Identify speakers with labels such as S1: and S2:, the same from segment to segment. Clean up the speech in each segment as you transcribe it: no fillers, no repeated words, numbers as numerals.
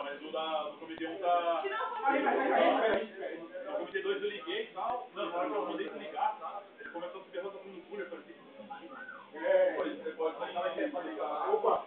S1: mas o do comitê 1 tá... No comitê 2 eu liguei e tal. Não, eu mandei desligar, tá? Ele começou a subir a rotação no cooler, eu falei assim... Você pode sair pra ligar. Opa!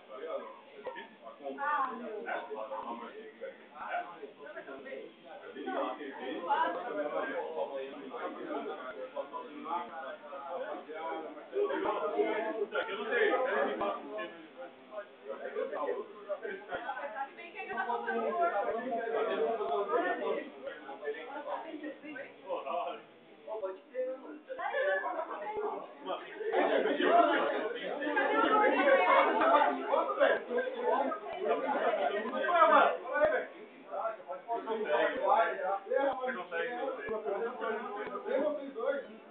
S1: Eu não sei, ele me passa o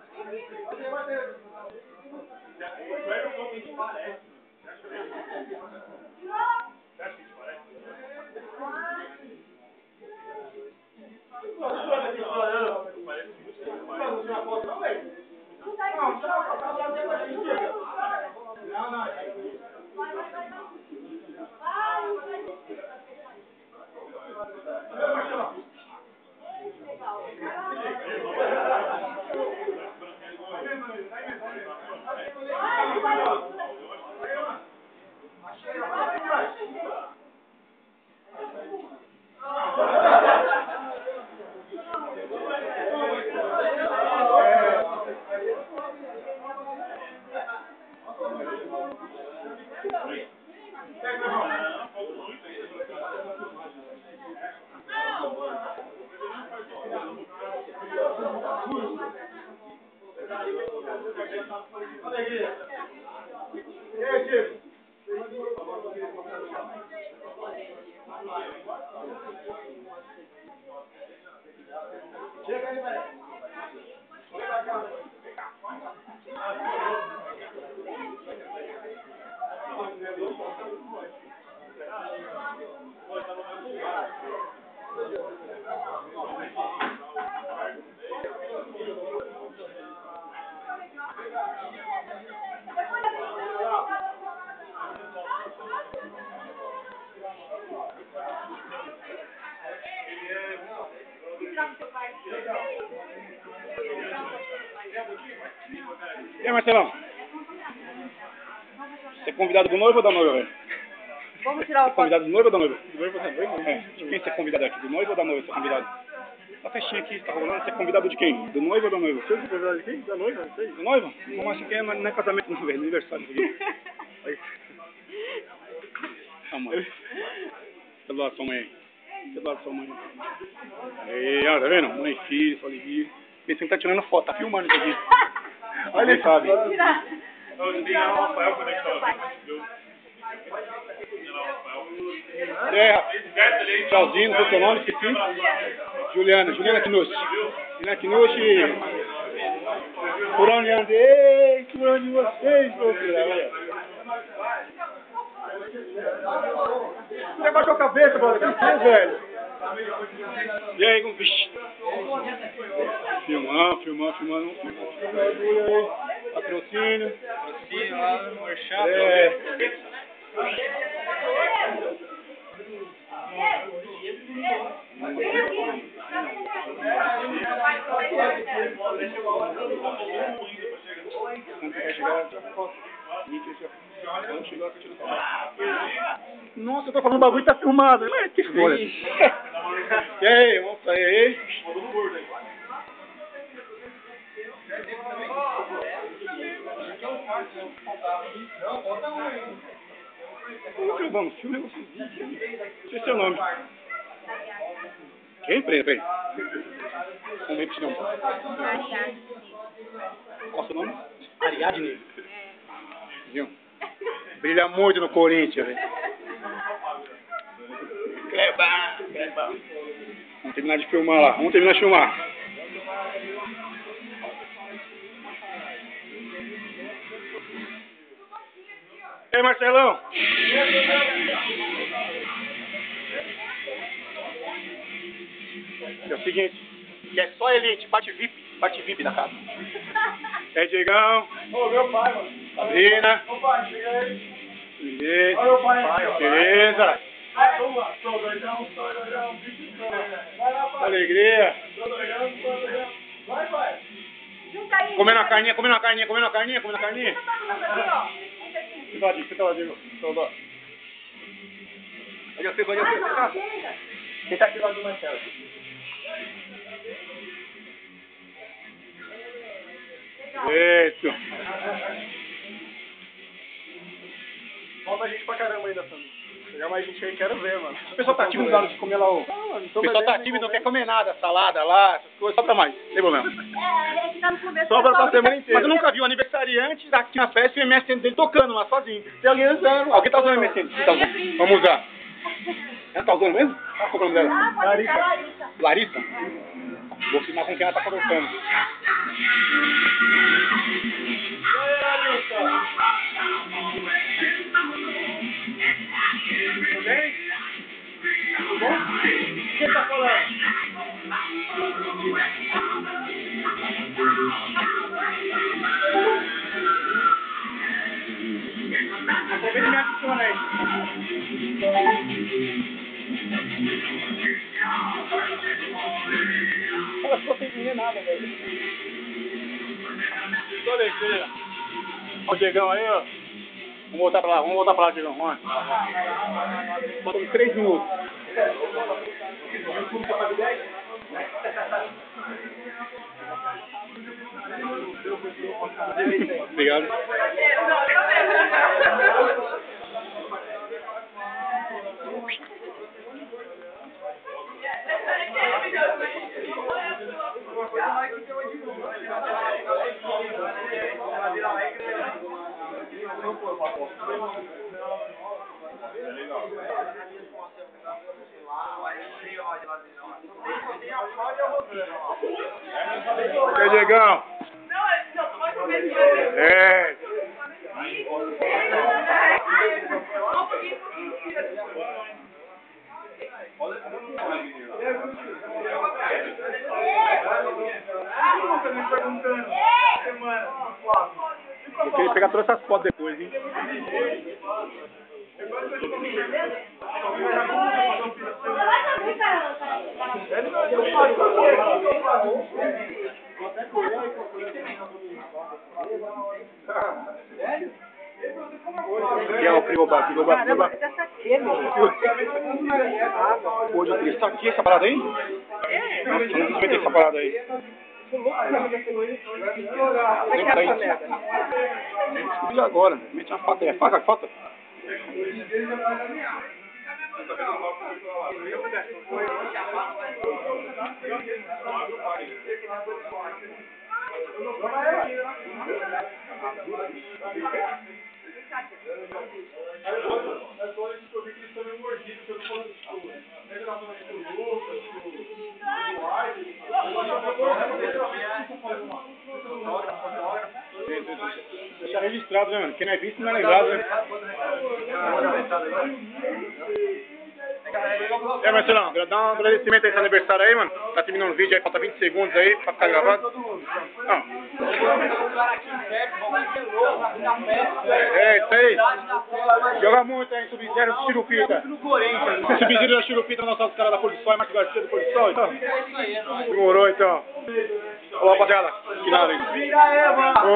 S1: tempo.
S2: E aí, Marcelão? Você é convidado do noivo ou da noiva, velho?
S3: Vamos tirar o
S2: Convidado do noivo ou da noiva?
S1: Do noivo ou da noiva?
S2: É. De quem você é convidado aqui? Do noivo ou da noiva você é convidado? A festinha aqui está rolando, você é convidado de quem? Do noivo ou da noiva?
S1: Você é convidado de quem? Da noiva? Não sei.
S2: Do noivo? Como assim que é? Não é casamento não, velho. Aniversário aqui. Ah, mano. Fica do lado da sua mãe aí. Fica do lado da sua mãe. Aí, ó, tá vendo? Mãe, filho, só alegria. Pensando que tá tirando foto, tá filmando isso aqui. Olha aí, sabe. Tchauzinho, qual é o seu nome? Esqueci. Juliana Knucci. Juliana Knucci. Por onde andei, por onde vocês procuraram. Você baixou a cabeça, mano. Que fez, velho? E aí, como... Vixe. Filmando. Patrocínio.
S1: Workshop.
S2: Nossa, eu tô falando bagulho e tá filmado. Que foda. E aí, vamos sair aí. Vamos, filme você. Esse é seu nome. Quem? Peraí. Vamos repetir não. Qual é o seu nome? Ariadne. Viu? Brilha muito no Corinthians, velho. Cleba. Vamos terminar de filmar lá. Ei, Marcelão. É o seguinte, que é só elite, parte VIP da casa. É Diegão.
S1: Ô, meu pai, mano.
S2: Sabrina.
S1: Ô, pai, chega aí.
S2: Beleza.
S1: Olha o pai.
S2: Beleza.
S1: Vamos lá. Tô doidão. Vai lá, pai.
S2: Alegria.
S1: Tô doidão. Vai, pai.
S2: Comendo a carninha.
S3: Aqui, ó.
S2: Fica lá, Diego.
S1: Quem tá aqui lá do Marcelo?
S2: Isso.
S1: Falta gente pra caramba ainda, Sandro. Chegar mais gente aí, quero ver, mano.
S2: O pessoal tá tímido na hora de comer lá o... O pessoal tá tímido, não quer comer nada, salada lá, essas coisas, sobra mais, não tem problema.
S3: É que tá no começo.
S1: Sobra pra semana inteira.
S2: Mas eu nunca vi um aniversariante aqui na festa e o MSN dele tocando lá sozinho. Tem alguém usando. Alguém tá usando o MSN? Tá usando? Vamos usar. Ela tá usando mesmo? Qual é o nome dela?
S3: Ah, pode ser Larissa.
S2: Larissa? Vou filmar com quem ela tá conversando.
S1: Tudo bem? Tudo bom? Quem tá falando?
S2: Aproveita e me adiciona aí. Ela ficou sem entender nada, velho.
S1: Olha aí, filha.
S2: Ó o Diegão aí, ó. Vamos voltar pra lá, Diegão. Vamos. Faltam 3 minutos. Obrigado. E aí, Diegão? É. Eu queria pegar todas essas fotos depois, hein? Que é o frigobar.
S3: Caramba, você tá aqui, meu.
S2: Pô, de Cristo, tá aqui essa parada aí?
S3: É.
S2: Nossa, eu não sei essa parada aí. Nem tá aí. Descobri agora. Mete uma faca aí. Faca? Deixa registrado, né, mano? Quem não é visto não é lembrado, né? Marcelão, dá um agradecimento a esse aniversário aí, mano. Tá terminando o vídeo aí, falta 20 segundos aí pra ficar gravado. Não. É, isso aí. Joga muito aí, Sub-Zero do Churupita. Sub-Zero da Churupita, nossos caras da Pôr do Sol, Marcos Garcia do Pôr do Sol, então. Demorou, então. Olá, rapaziada. Que nada, hein?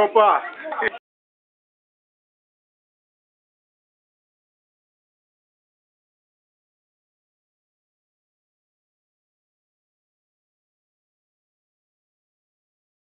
S2: Opa!